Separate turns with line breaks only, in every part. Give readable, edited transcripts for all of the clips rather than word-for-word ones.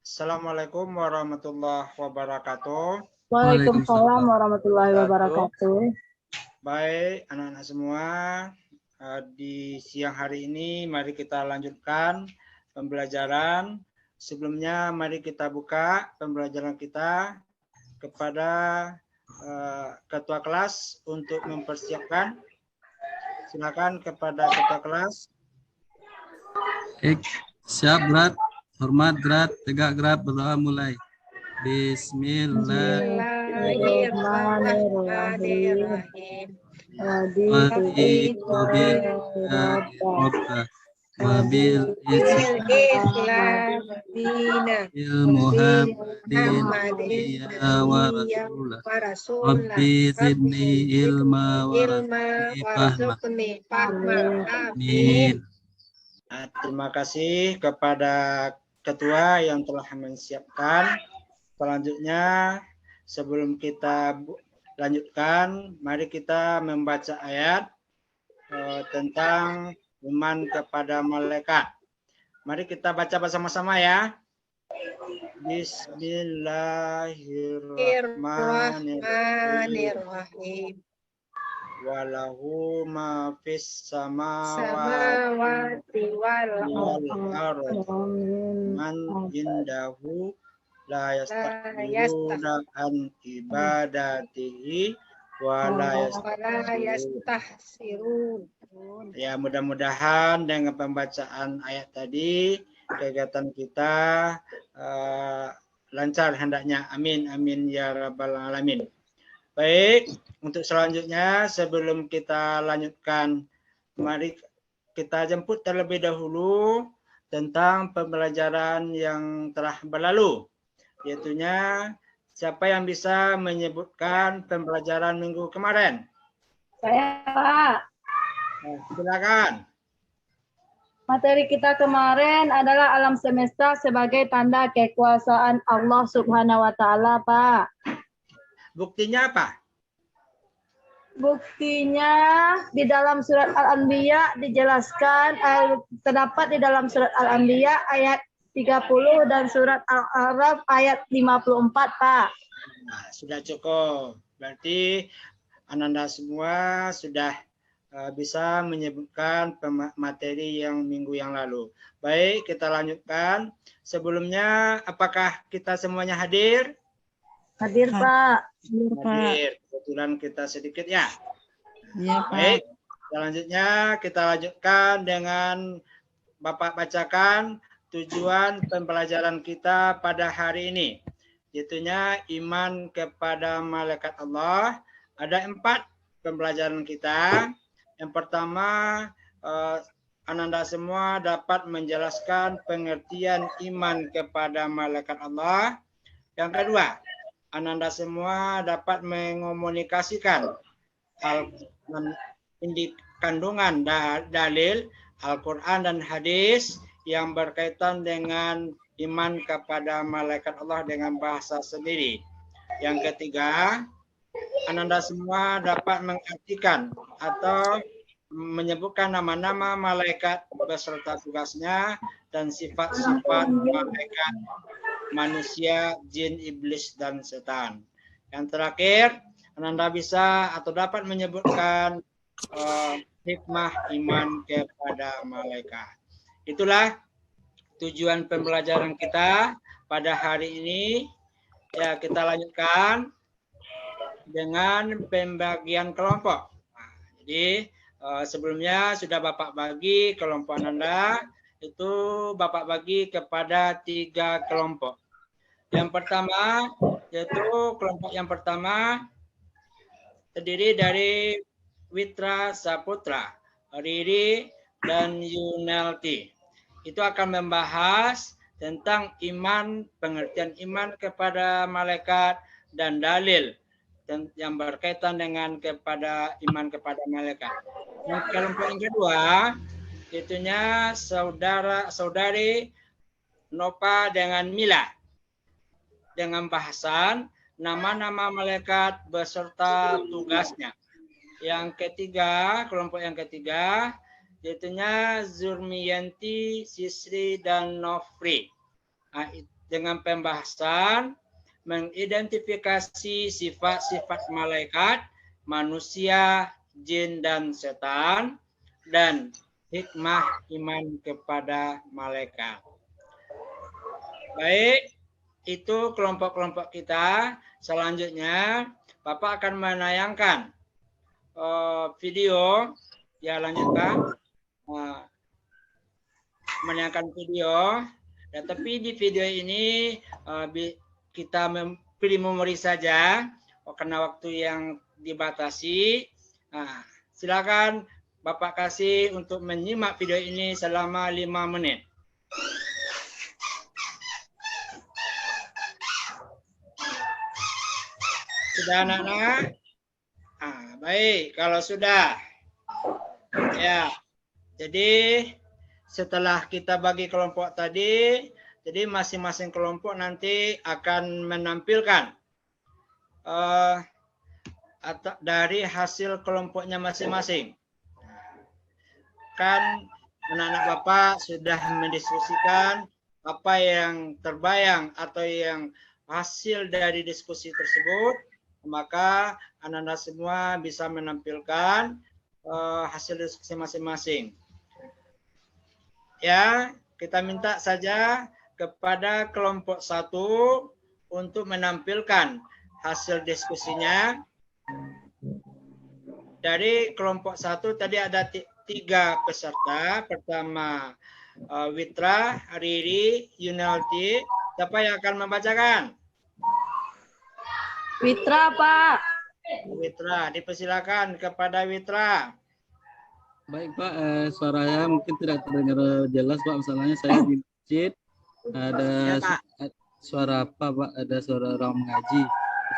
Assalamualaikum warahmatullahi wabarakatuh.
Waalaikumsalam warahmatullahi wabarakatuh.
Baik, anak-anak semua, di siang hari ini mari kita lanjutkan pembelajaran. Sebelumnya mari kita buka pembelajaran kita kepada ketua kelas untuk mempersiapkan. Silakan kepada ketua kelas.
Siap, Grat. Hormat, Grat. Tegak, Grat. Berdoa mulai.
Bismillahirrahmanirrahim.
Raditu wabil
Islam dina
Muhammadin wa rasulah. Rabbi zidni ilma
warzuqni fahma.
Amin.
Terima kasih kepada ketua yang telah menyiapkan. Selanjutnya, sebelum kita lanjutkan, mari kita membaca ayat tentang iman kepada malaikat. Mari kita baca bersama-sama ya. Bismillahirrahmanirrahim. Walahu ma fis samawati wal ardi man indahu la yastakbiruna an ibadatihi wa la
yastahsirun.
Ya, mudah-mudahan dengan pembacaan ayat tadi kegiatan kita lancar hendaknya. Amin amin ya rabbal alamin. Baik, untuk selanjutnya sebelum kita lanjutkan, mari kita jemput terlebih dahulu tentang pembelajaran yang telah berlalu. Yaitunya, siapa yang bisa menyebutkan pembelajaran minggu kemarin?
Saya, Pak.
Silakan.
Materi kita kemarin adalah alam semesta sebagai tanda kekuasaan Allah Subhanahu wa taala, Pak.
Buktinya apa?
Buktinya di dalam surat Al-Anbiya dijelaskan, terdapat di dalam surat Al-Anbiya ayat 30 dan surat Al-A'raf ayat 54, Pak.
Nah, sudah cukup. Berarti Ananda semua sudah bisa menyebutkan materi yang minggu yang lalu. Baik, kita lanjutkan. Sebelumnya, apakah kita semuanya hadir?
Hadir, Pak.
Hadir. Kebetulan kita sedikit ya.
Ya, Pak.
Baik, selanjutnya kita lanjutkan dengan Bapak bacakan tujuan pembelajaran kita pada hari ini. Yaitunya iman kepada malaikat Allah. Ada 4 pembelajaran kita. Yang pertama, Ananda semua dapat menjelaskan pengertian iman kepada malaikat Allah. Yang kedua, Ananda semua dapat mengomunikasikan kandungan dalil Al-Quran dan hadis yang berkaitan dengan iman kepada malaikat Allah dengan bahasa sendiri. Yang ketiga, Ananda semua dapat mengartikan atau menyebutkan nama-nama malaikat beserta tugasnya dan sifat-sifat malaikat, manusia, jin, iblis, dan setan. Yang terakhir, Ananda bisa atau dapat menyebutkan hikmah iman kepada malaikat. Itulah tujuan pembelajaran kita pada hari ini. Ya, kita lanjutkan dengan pembagian kelompok. Nah, jadi sebelumnya sudah Bapak bagi kelompok Ananda, itu Bapak bagi kepada 3 kelompok. Yang pertama, yaitu kelompok yang pertama terdiri dari Witra Saputra, Riri, dan Yunelti. Itu akan membahas tentang iman, pengertian iman kepada malaikat, dan dalil yang berkaitan dengan iman kepada malaikat. Yang kelompok yang kedua, itunya saudari Nova dengan Mila, dengan bahasan nama-nama malaikat beserta tugasnya. Yang ketiga, kelompok yang ketiga, itunya Zurmiyanti, Sisri, dan Nofri. Nah, dengan pembahasan mengidentifikasi sifat-sifat malaikat, manusia, jin, dan setan, dan hikmah iman kepada malaikat. Baik, itu kelompok-kelompok kita. Selanjutnya, Bapak akan menayangkan video. Ya, lanjutkan. Menayangkan video. Dan tapi di video ini kita pilih memori saja karena waktu yang dibatasi. Nah, silakan Bapak kasih untuk menyimak video ini selama 5 menit. Sudah anak-anak? Baik, kalau sudah. Ya. Jadi setelah kita bagi kelompok tadi, jadi masing-masing kelompok nanti akan menampilkan dari hasil kelompoknya masing-masing. Kan anak-anak Bapak sudah mendiskusikan apa yang terbayang atau yang hasil dari diskusi tersebut, maka anak-anak semua bisa menampilkan hasil diskusi masing-masing. Ya, kita minta saja kepada kelompok 1 untuk menampilkan hasil diskusinya. Dari kelompok 1 tadi ada 3 peserta. Pertama Witra, Riri, Yunalti. Siapa yang akan membacakan?
Witra, Pak.
Witra, dipersilakan kepada Witra.
Baik Pak, suaranya mungkin tidak terdengar jelas Pak. Masalahnya saya di masjid, ada suara apa Pak? Ada suara orang mengaji.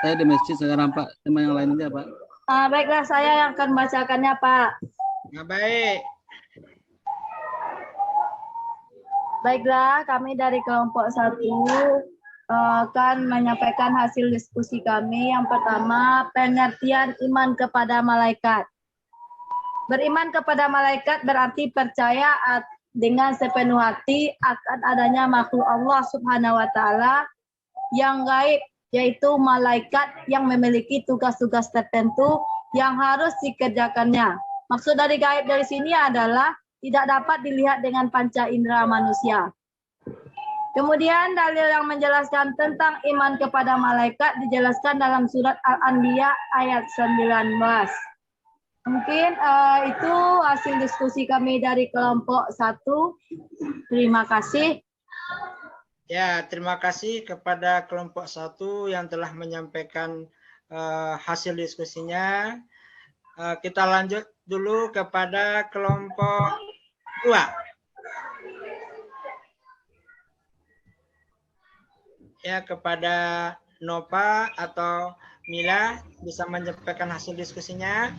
Saya di masjid sekarang Pak. Tema yang lain aja Pak.
Baiklah, saya yang akan membacakannya, Pak.
Nah, baik.
Baiklah, kami dari kelompok 1 akan menyampaikan hasil diskusi kami. Yang pertama, pengertian iman kepada malaikat. Beriman kepada malaikat berarti percaya dengan sepenuh hati akan adanya makhluk Allah Subhanahu wa taala yang gaib, yaitu malaikat yang memiliki tugas-tugas tertentu yang harus dikerjakannya. Maksud dari gaib dari sini adalah tidak dapat dilihat dengan panca indera manusia. Kemudian dalil yang menjelaskan tentang iman kepada malaikat dijelaskan dalam surat Al-Anbiya ayat 19. Mungkin itu hasil diskusi kami dari kelompok 1. Terima kasih.
Ya, terima kasih kepada kelompok 1 yang telah menyampaikan hasil diskusinya. Kita lanjut dulu kepada kelompok 2. Ya, kepada Nova atau Mila bisa menyampaikan hasil diskusinya.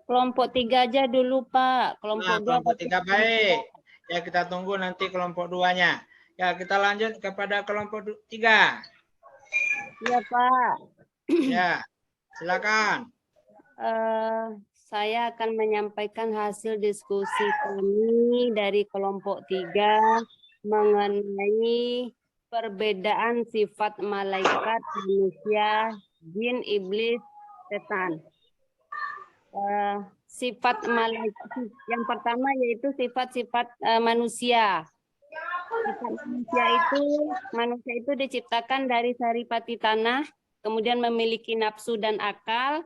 Kelompok 3 aja dulu, Pak.
Kelompok 3 baik. Ya, kita tunggu nanti kelompok 2-nya. Ya, kita lanjut kepada kelompok 3.
Iya, Pak.
Ya, silakan.
Saya akan menyampaikan hasil diskusi kami dari kelompok 3 mengenai perbedaan sifat malaikat, manusia, jin, iblis, setan. Sifat malaikat yang pertama yaitu sifat-sifat manusia. Sifat manusia itu diciptakan dari saripati tanah, kemudian memiliki nafsu dan akal.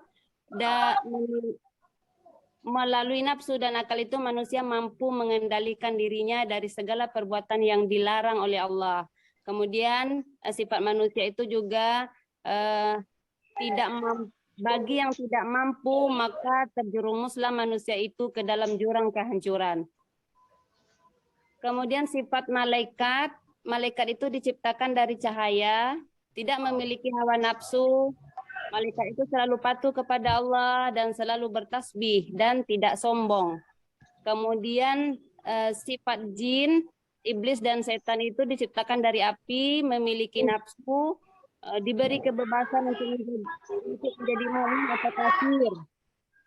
Melalui nafsu dan akal itu manusia mampu mengendalikan dirinya dari segala perbuatan yang dilarang oleh Allah. Kemudian sifat manusia itu juga bagi yang tidak mampu, maka terjerumuslah manusia itu ke dalam jurang kehancuran. Kemudian sifat malaikat itu diciptakan dari cahaya, tidak memiliki hawa nafsu. Malaikat itu selalu patuh kepada Allah dan selalu bertasbih dan tidak sombong. Kemudian sifat jin, iblis dan setan itu diciptakan dari api, memiliki nafsu, diberi kebebasan untuk menjadi mukmin atau kafir.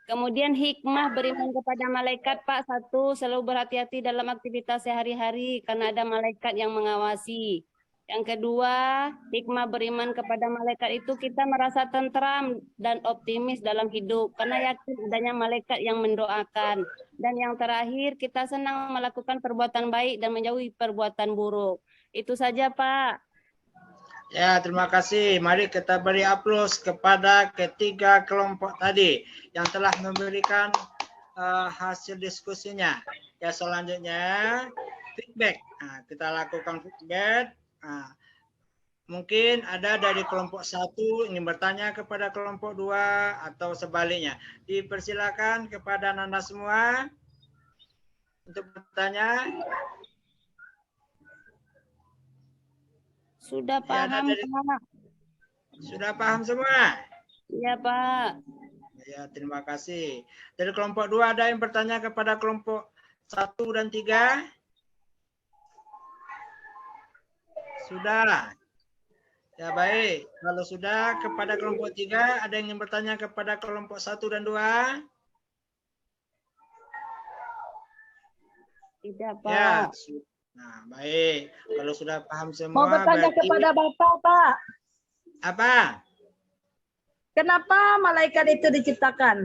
Kemudian hikmah beriman kepada malaikat, Pak. 1, selalu berhati-hati dalam aktivitas sehari-hari karena ada malaikat yang mengawasi. Yang kedua, hikmah beriman kepada malaikat itu kita merasa tentram dan optimis dalam hidup karena yakin adanya malaikat yang mendoakan. Dan yang terakhir, kita senang melakukan perbuatan baik dan menjauhi perbuatan buruk. Itu saja, Pak.
Ya, terima kasih. Mari kita beri aplaus kepada ketiga kelompok tadi yang telah memberikan hasil diskusinya. Ya, selanjutnya feedback. Nah, kita lakukan feedback. Nah, mungkin ada dari kelompok 1 ingin bertanya kepada kelompok 2 atau sebaliknya. Dipersilakan kepada Anda semua untuk bertanya.
Sudah paham, Pak.
Sudah paham semua?
Iya, Pak.
Ya, terima kasih. Dari kelompok 2 ada yang bertanya kepada kelompok 1 dan 3? Sudah. Ya, baik. Kalau sudah kepada kelompok 3, ada yang ingin bertanya kepada kelompok 1 dan 2?
Tidak, Pak.
Ya. Nah, baik. Kalau sudah paham semua,
Mau bertanya
berarti
kepada Bapak, Pak.
apa?
Kenapa malaikat itu diciptakan?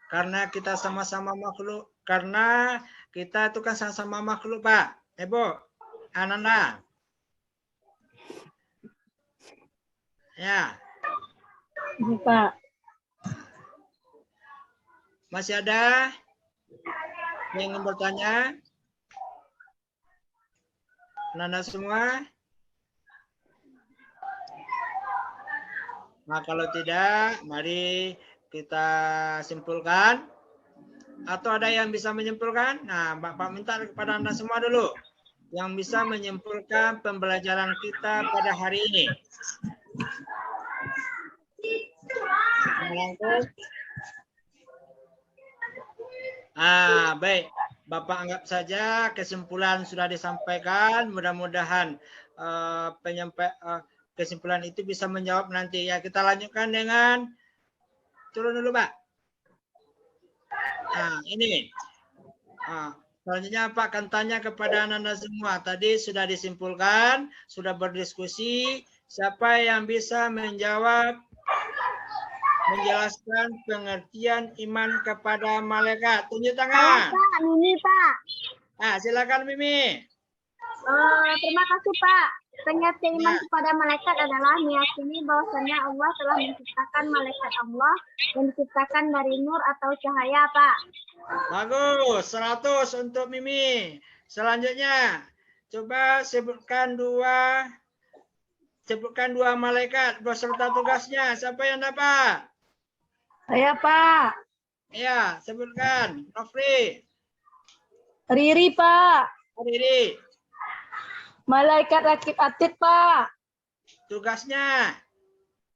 Karena kita sama-sama makhluk. Karena kita itu kan sama-sama makhluk, Pak. Ibu, Ananda. Ya.
Ini, Pak.
Masih ada yang ingin bertanya? Nana semua? Nah, kalau tidak, mari kita simpulkan. Atau ada yang bisa menyimpulkan? Nah, Bapak minta kepada Anda semua dulu. Yang bisa menyimpulkan pembelajaran kita pada hari ini. Baik. Bapak anggap saja kesimpulan sudah disampaikan. Mudah-mudahan kesimpulan itu bisa menjawab nanti. Ya, kita lanjutkan dengan turun dulu, Pak. Nah, ini. Selanjutnya Pak akan tanya kepada Anda semua. Tadi sudah disimpulkan, sudah berdiskusi. Siapa yang bisa menjawab, menjelaskan pengertian iman kepada malaikat? Tunjuk tangan.
Pak, Mimi, Pak.
Nah, silakan Mimi.
Terima kasih, Pak. Pengertian iman kepada malaikat adalah meyakini bahwasannya Allah telah menciptakan malaikat Allah yang diciptakan dari nur atau cahaya, Pak.
Bagus, 100 untuk Mimi. Selanjutnya, coba sebutkan dua malaikat beserta tugasnya. Siapa yang dapat?
Saya, Pak.
Ya, sebutkan. Nofri.
Riri, Pak.
Riri.
Malaikat rakib atid, Pak.
Tugasnya.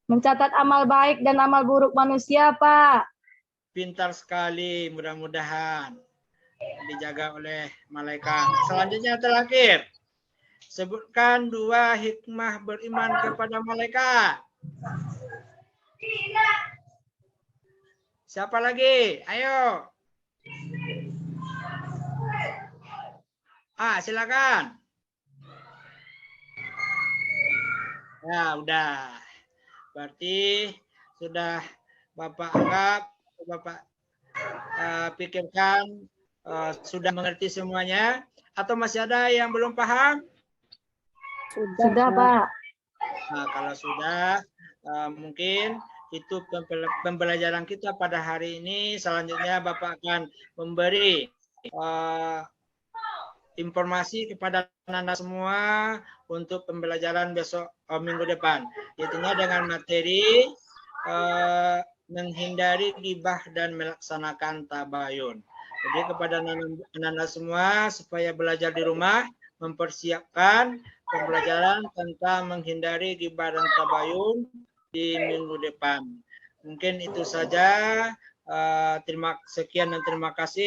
Mencatat amal baik dan amal buruk manusia, Pak.
Pintar sekali, mudah-mudahan dijaga oleh malaikat. Selanjutnya terakhir. Sebutkan 2 hikmah beriman kepada malaikat. Siapa lagi? Ayo. Silakan. Ya, udah. Berarti sudah Bapak anggap, Bapak pikirkan sudah mengerti semuanya, atau masih ada yang belum paham?
Sudah, Pak.
Nah, kalau sudah, mungkin itu pembelajaran kita pada hari ini. Selanjutnya Bapak akan memberi informasi kepada Anda semua untuk pembelajaran besok minggu depan. Yaitu dengan materi menghindari ghibah dan melaksanakan tabayun. Jadi kepada Anda semua supaya belajar di rumah, mempersiapkan pembelajaran tentang menghindari ghibah dan tabayun di minggu depan. Mungkin itu saja. Sekian dan terima kasih.